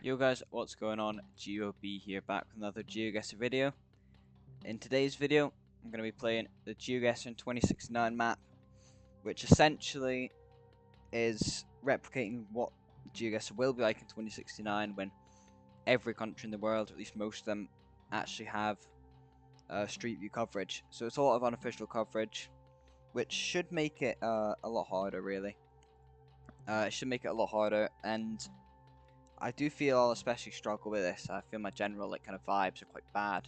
Yo guys, what's going on? GeoB here, back with another Geoguessr video. In today's video, I'm going to be playing the Geoguessr in 2069 map, which essentially is replicating what Geoguessr will be like in 2069 when every country in the world, or at least most of them, actually have street view coverage. So it's a lot of unofficial coverage, which should make it a lot harder, really. It should make it a lot harder, and I do feel I'll especially struggle with this. I feel my general kind of vibes are quite bad.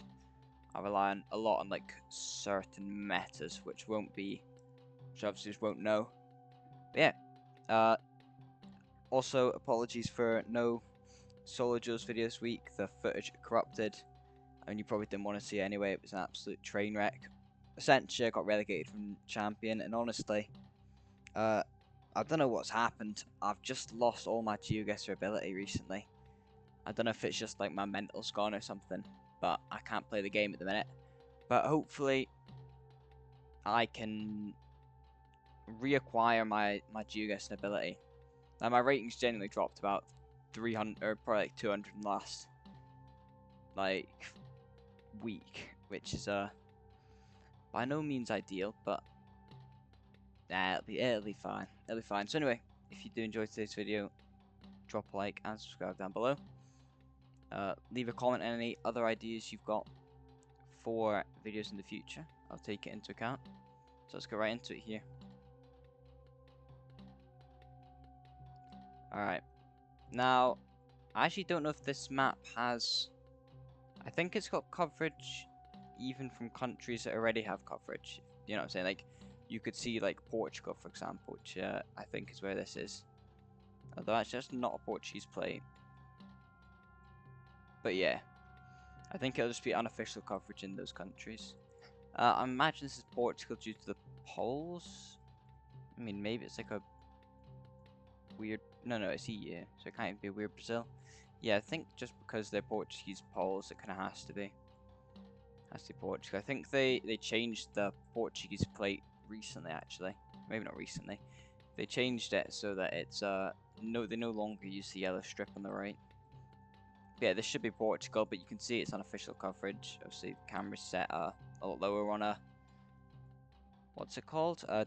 I rely a lot on certain metas, which obviously just won't know. But yeah. Also, apologies for no solo duos video this week. The footage corrupted. I mean, you probably didn't want to see it anyway. It was an absolute train wreck. Essentially, I got relegated from champion, and honestly, I don't know what's happened. I've just lost all my Geoguessr ability recently. I don't know if it's just like my mental's gone or something, but I can't play the game at the minute. But hopefully I can reacquire my Geoguessr ability. Now my ratings genuinely dropped about 300 or probably like 200 in the last week, which is by no means ideal, but it'll be fine. It'll be fine. So anyway, if you do enjoy today's video, drop a like and subscribe down below. Leave a comment on any other ideas you've got for videos in the future. I'll take it into account. So let's go right into it here. Alright. Now, I actually don't know if this map has... I think it's got coverage even from countries that already have coverage. You know what I'm saying? Like, you could see like Portugal, for example, which I think is where this is. Although actually that's not a Portuguese plate. But yeah, I think it'll just be unofficial coverage in those countries. I imagine this is Portugal due to the poles. I mean, maybe it's like a weird... No, it's EU, so it can't even be a weird Brazil. Yeah, I think just because they're Portuguese poles, it kind of has to be. Has to be Portugal. I think they changed the Portuguese plate recently, actually. Maybe not recently. They changed it so that it's they no longer use the yellow strip on the right. But yeah, this should be Portugal, but you can see it's unofficial coverage. Obviously, the camera's set a lot lower on a... What's it called? I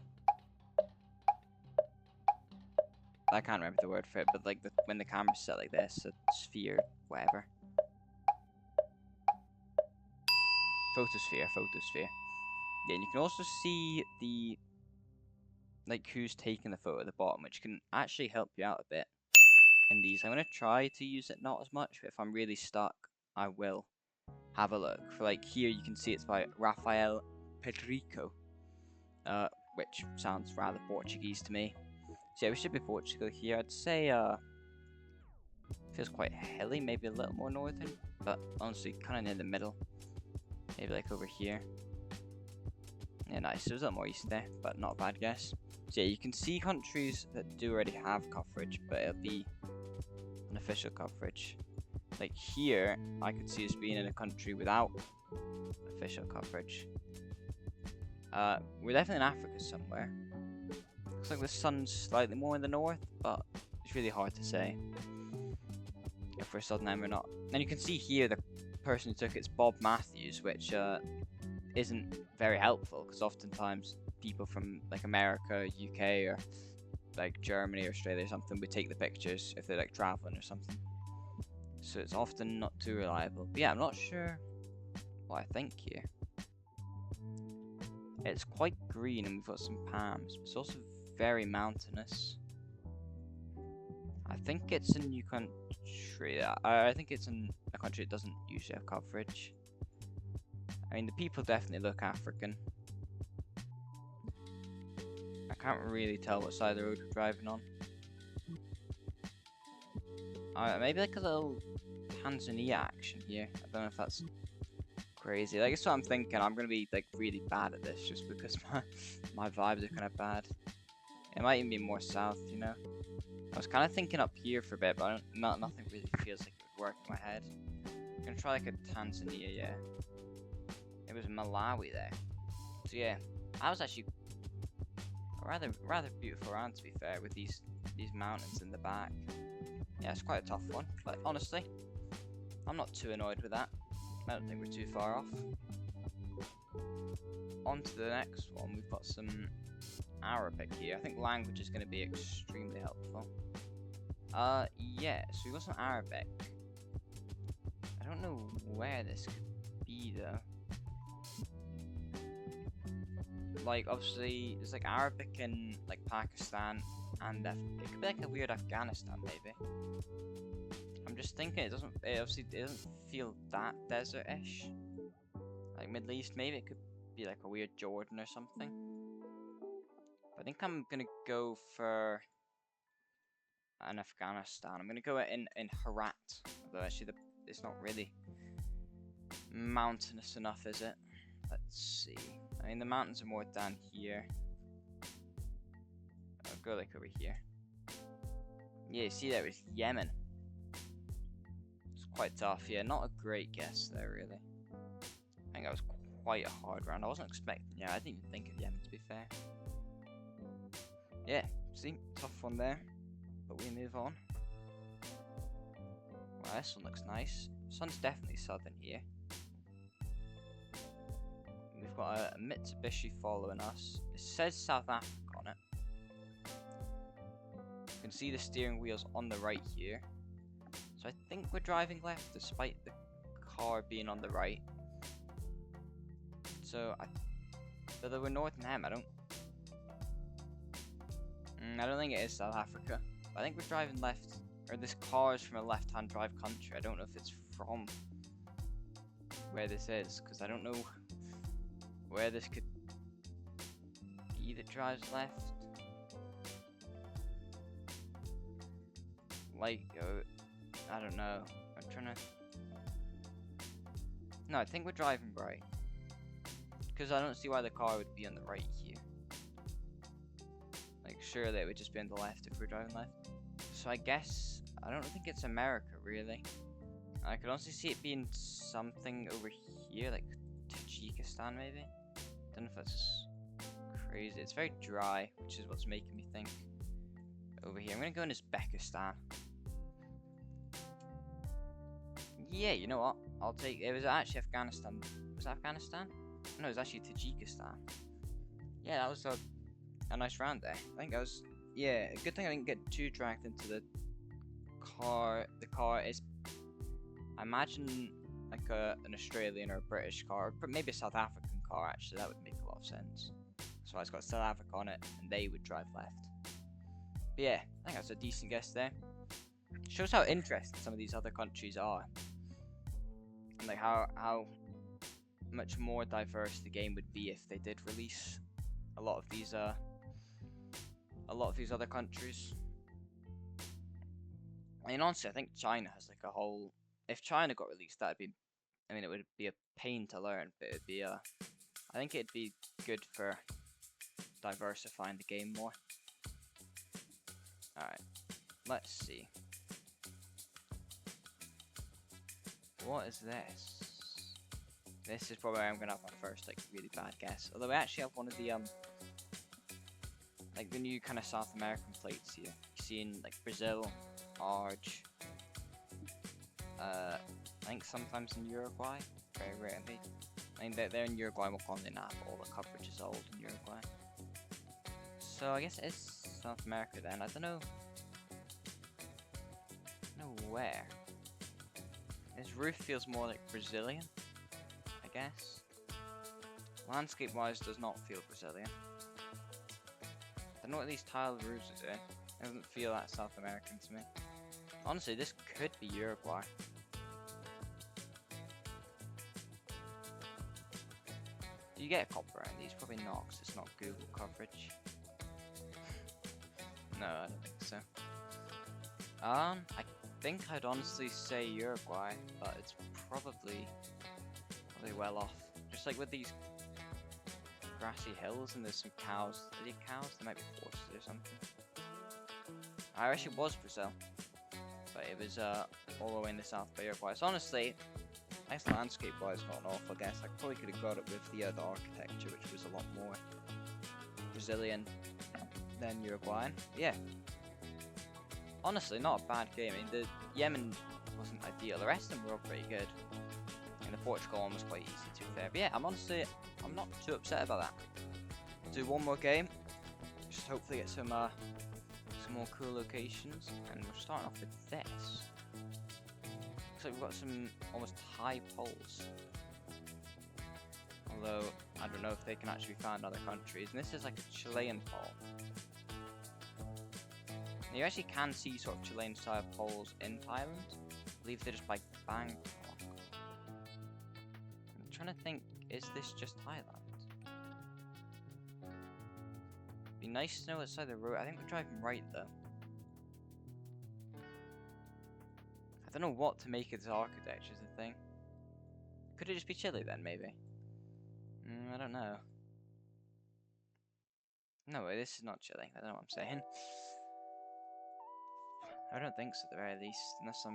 can't remember the word for it, but like when the camera's set like this, a sphere, whatever. Photosphere. Yeah, and you can also see the who's taking the photo at the bottom, which can actually help you out a bit in these. I'm gonna try to use it not as much, but if I'm really stuck, I will have a look. For here, you can see it's by Rafael Pedrico, which sounds rather Portuguese to me. So yeah, we should be Portugal here. I'd say feels quite hilly, maybe a little more northern, but honestly kind of near the middle. Maybe like over here. Yeah, nice. There's a little more east there, but not a bad guess. So yeah, you can see countries that do already have coverage, but it'll be unofficial coverage. Like here, I could see us being in a country without official coverage. We're definitely in Africa somewhere. Looks like the sun's slightly more in the north, but it's really hard to say if we're southern and we're not. And you can see here the person who took it's Bob Matthews, which isn't very helpful because oftentimes people from America, UK, or Germany or Australia or something would take the pictures if they're traveling or something. So it's often not too reliable. But yeah, I'm not sure what I think here. It's quite green and we've got some palms, but it's also very mountainous. I think it's a new country. I think it's in a country that doesn't usually have coverage. I mean, the people definitely look African. I can't really tell what side of the road we're driving on. Maybe a little Tanzania action here. I don't know if that's crazy. That's what I'm thinking. I'm gonna be really bad at this just because my vibes are kind of bad. It might even be more south, you know. I was kind of thinking up here for a bit, but nothing really feels like it would work in my head. I'm gonna try a Tanzania, yeah. It was Malawi there. So yeah, I was actually rather beautiful round, to be fair, with these mountains in the back. Yeah, it's quite a tough one, but honestly, I'm not too annoyed with that. I don't think we're too far off. On to the next one, we've got some Arabic here. I think language is going to be extremely helpful. Yeah, so we've got some Arabic. I don't know where this could be, though. Like, obviously, there's like Arabic in like Pakistan, and it could be like a weird Afghanistan, maybe. I'm just thinking it obviously doesn't feel that desert-ish. Like Middle East, maybe it could be like a weird Jordan or something. But I think I'm gonna go for an Afghanistan. I'm gonna go in Herat, although actually it's not really mountainous enough, is it? Let's see. I mean, the mountains are more down here. I'll go like over here. Yeah, see, that was Yemen. It's quite tough. Yeah, not a great guess there, really. I think that was quite a hard round. I wasn't expecting. Yeah, I didn't even think of Yemen, to be fair. Yeah, see, tough one there. But we move on. Well, this one looks nice. Sun's definitely southern here. We've got a Mitsubishi following us. It says South Africa on it. You can see the steering wheel's on the right here. So I think we're driving left despite the car being on the right. So, whether we're north and them, I don't think it is South Africa. But I think we're driving left, or this car is from a left-hand drive country. I don't know if it's from where this is, because I don't know where this could be that drives left. Like, I don't know. I'm trying to... No, I think we're driving right. Because I don't see why the car would be on the right here. Like, surely it would just be on the left if we're driving left. So I guess, I don't think it's America, really. I could honestly see it being something over here, like Tajikistan, maybe? Don't know if that's crazy. It's very dry, which is what's making me think over here. I'm gonna go in Uzbekistan. Yeah, you know what? I'll take. It was actually Afghanistan. Was it Afghanistan? No, it was actually Tajikistan. Yeah, that was a nice round there. I think that was. Yeah, a good thing I didn't get too dragged into the car. The car is, I imagine, like an Australian or a British car, or maybe a South African car. Actually, that would make a lot of sense. So it's got South Africa on it, and they would drive left. But yeah, I think that's a decent guess there. Shows how interesting some of these other countries are, and like how much more diverse the game would be if they did release a lot of these other countries. I mean, honestly, I think China has like a whole. If China got released, that'd be. I mean, it would be a pain to learn, but it'd be I think it'd be good for diversifying the game more. Alright, let's see. What is this? This is probably where I'm gonna have my first like really bad guess. Although I actually have one of the like the new kind of South American plates here. You see in like Brazil, Arge. I think sometimes in Uruguay, very rarely. I mean they're in Uruguay more commonly now, but all the coverage is old in Uruguay. So I guess it's South America then. I don't know where. This roof feels more like Brazilian, I guess. Landscape wise does not feel Brazilian. I don't know what these tiled roofs are doing. It doesn't feel that South American to me. Honestly, this could be Uruguay. Do you get a copper around these? Probably not, because it's not Google coverage. No, I don't think so. I think I'd honestly say Uruguay, but it's probably well off. Just like with these grassy hills and there's some cows. Are they cows? They might be horses or something. I actually was Brazil, but it was all the way in the south by Uruguay. So honestly, nice landscape wise, not an awful guess. I probably could have got it with the architecture, which was a lot more Brazilian than Uruguayan. Yeah. honestly, not a bad game. I mean, the Yemen wasn't ideal. The rest of them were all pretty good. And the Portugal one was quite easy, to be fair. But yeah, I'm not too upset about that. I'll do one more game. Just hopefully get some more cool locations. And we're starting off with this. Looks like we've got some almost high poles. Although, I don't know if they can actually be found in other countries. And this is like a Chilean pole. And you actually can see sort of Chilean style poles in Thailand. I believe they're just by Bangkok. I'm trying to think, is this just Thailand? Be nice to know what side of the road. I think we're driving right though. I don't know what to make of this architecture is the thing. Could it just be Chile then, maybe? I don't know. No way, this is not Chile. I don't know what I'm saying. I don't think so at the very least, unless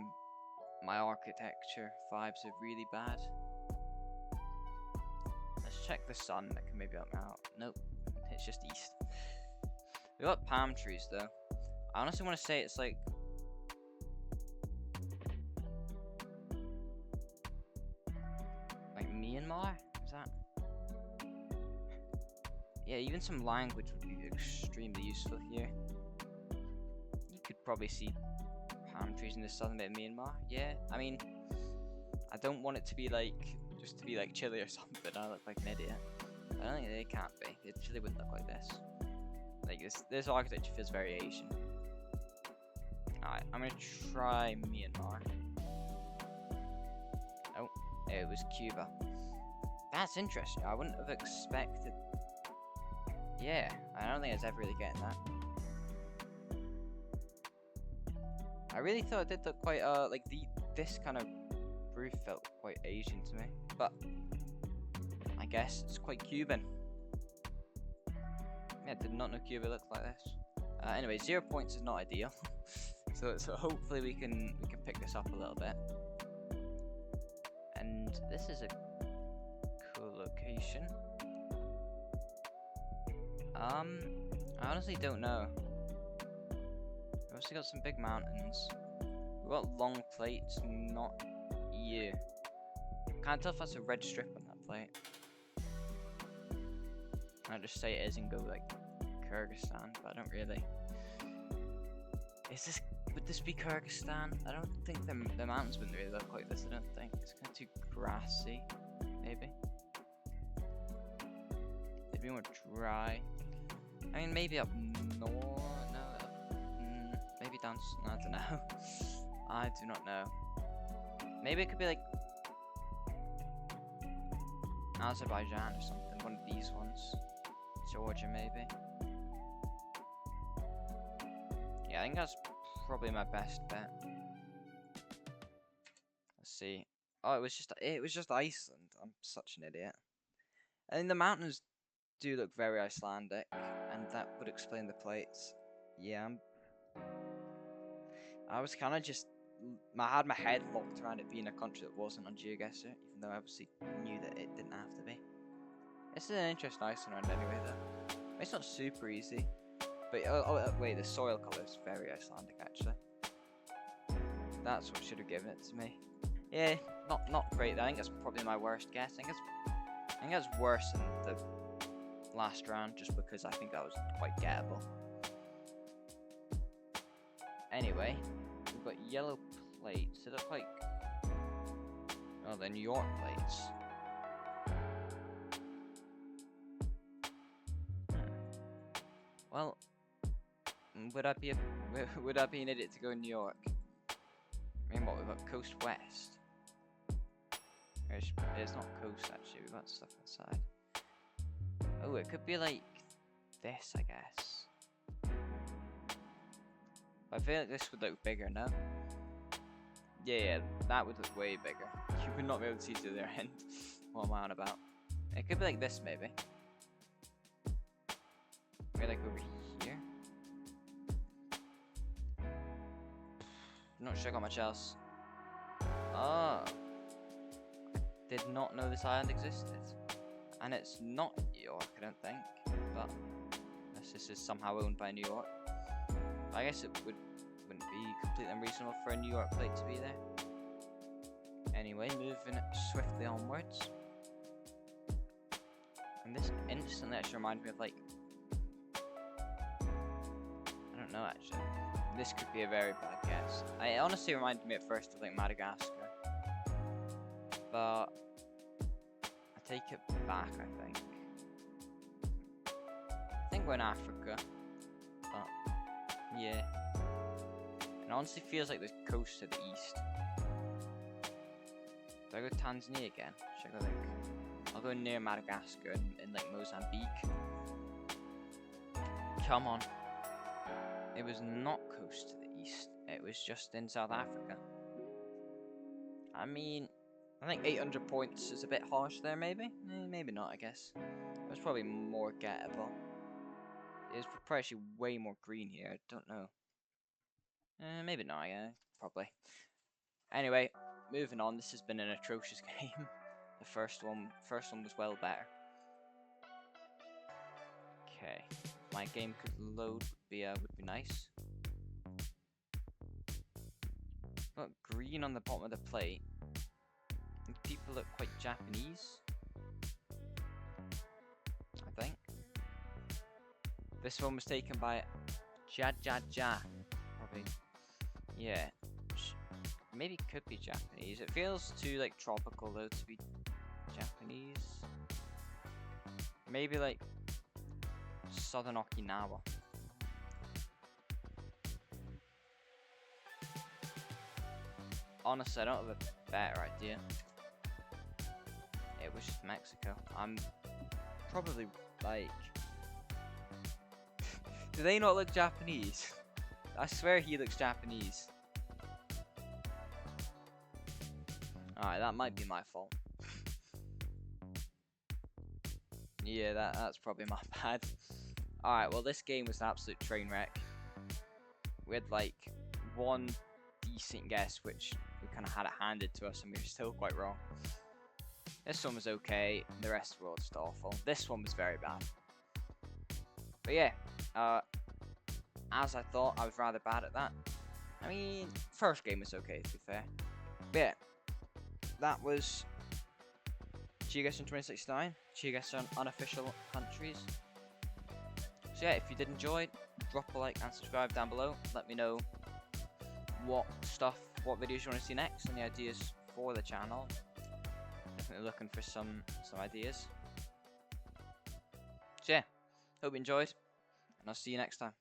my architecture vibes are really bad. Let's check the sun, that can maybe help me out. Nope, it's just east. We got palm trees though. I honestly want to say it's like Myanmar? Is that? Yeah, even some language would be extremely useful here. You could probably see palm trees in the southern bit of Myanmar. Yeah, I mean, I don't want it to be like, just to be like Chile or something. I look like an idiot. I don't think they can't be. Chile wouldn't look like this. Like this architecture feels very Asian. Alright, I'm gonna try Myanmar. Oh, it was Cuba. That's interesting. I wouldn't have expected. Yeah, I don't think I was ever really getting that. I really thought it did look quite like this kind of roof felt quite Asian to me, but I guess it's quite Cuban. Yeah, did not know Cuba looked like this. Anyway, 0 points is not ideal, so hopefully we can pick this up a little bit. And this is a cool location. I honestly don't know. We've also got some big mountains. We've got long plates, not you. Can't tell if that's a red strip on that plate. I'll just say it is and go like Kyrgyzstan, but I don't really. Would this be Kyrgyzstan? I don't think the mountains wouldn't really look like this, I don't think. It's kind of too grassy, maybe. It'd be more dry. I mean, maybe up north, maybe down, I don't know. I do not know. Maybe it could be like Azerbaijan or something, one of these ones. Georgia, maybe. Yeah, I think that's probably my best bet. Let's see. Oh, it was just Iceland. I'm such an idiot. I mean, the mountains do look very Icelandic, and that would explain the plates. Yeah, I was kind of just, I had my head locked around it being a country that wasn't on GeoGuessr, even though I obviously knew that it didn't have to be. This is an interesting Iceland round anyway, though. It's not super easy, but wait, the soil color is very Icelandic actually. That's what should have given it to me. Yeah, not great. I think that's probably my worst guess. I think that's worse than the last round, just because I think that was quite gettable. Anyway, we've got yellow plates. They look like, oh, they're New York plates. Well, would I be an idiot to go in New York? I mean, what, we've got Coast West. It's not coast actually. We've got stuff inside. Oh, it could be like this, I guess. I feel like this would look bigger, no? Yeah, that would look way bigger. You would not be able to see to the other end. What am I on about? It could be like this, maybe. Maybe like over here. Not sure I got much else. Oh. Did not know this island existed. And it's not New York, I don't think. But unless this is somehow owned by New York. I guess it would wouldn't be completely unreasonable for a New York plate to be there. Anyway, moving swiftly onwards. And this instantly actually reminds me of, like, I don't know actually. This could be a very bad guess. It honestly reminded me at first of, like, Madagascar. But I take it back, I think. I think we're in Africa. But yeah. It honestly feels like the coast to the east. Do I go Tanzania again? Should I go, like, I'll go near Madagascar and like Mozambique. Come on. It was not coast to the east. It was just in South Africa. I mean, I think 800 points is a bit harsh there, maybe? Maybe not, I guess. It was probably more gettable. It's probably actually way more green here. I don't know. Maybe not, yeah, probably. Anyway, moving on. This has been an atrocious game. The first one was well better. Okay, my game could load would be nice. Got green on the bottom of the plate. And people look quite Japanese, I think. This one was taken by Jajaja. Probably, yeah. Maybe it could be Japanese. It feels too like tropical though to be Japanese. Maybe like Southern Okinawa. Honestly, I don't have a better idea. It was just Mexico. I'm probably like... Do they not look Japanese? I swear he looks Japanese. Alright, that might be my fault. Yeah, that's probably my bad. Alright, well this game was an absolute train wreck. We had like one decent guess, which we kind of had it handed to us and we were still quite wrong. This one was okay, the rest were all just awful. This one was very bad. But yeah, as I thought, I was rather bad at that. I mean, first game was okay to be fair. But yeah, that was Geoguessr in 2069, Geoguessr unofficial countries. So yeah, if you did enjoy, drop a like and subscribe down below. Let me know what videos you want to see next, any ideas for the channel. Definitely looking for some ideas. So yeah, hope you enjoyed, and I'll see you next time.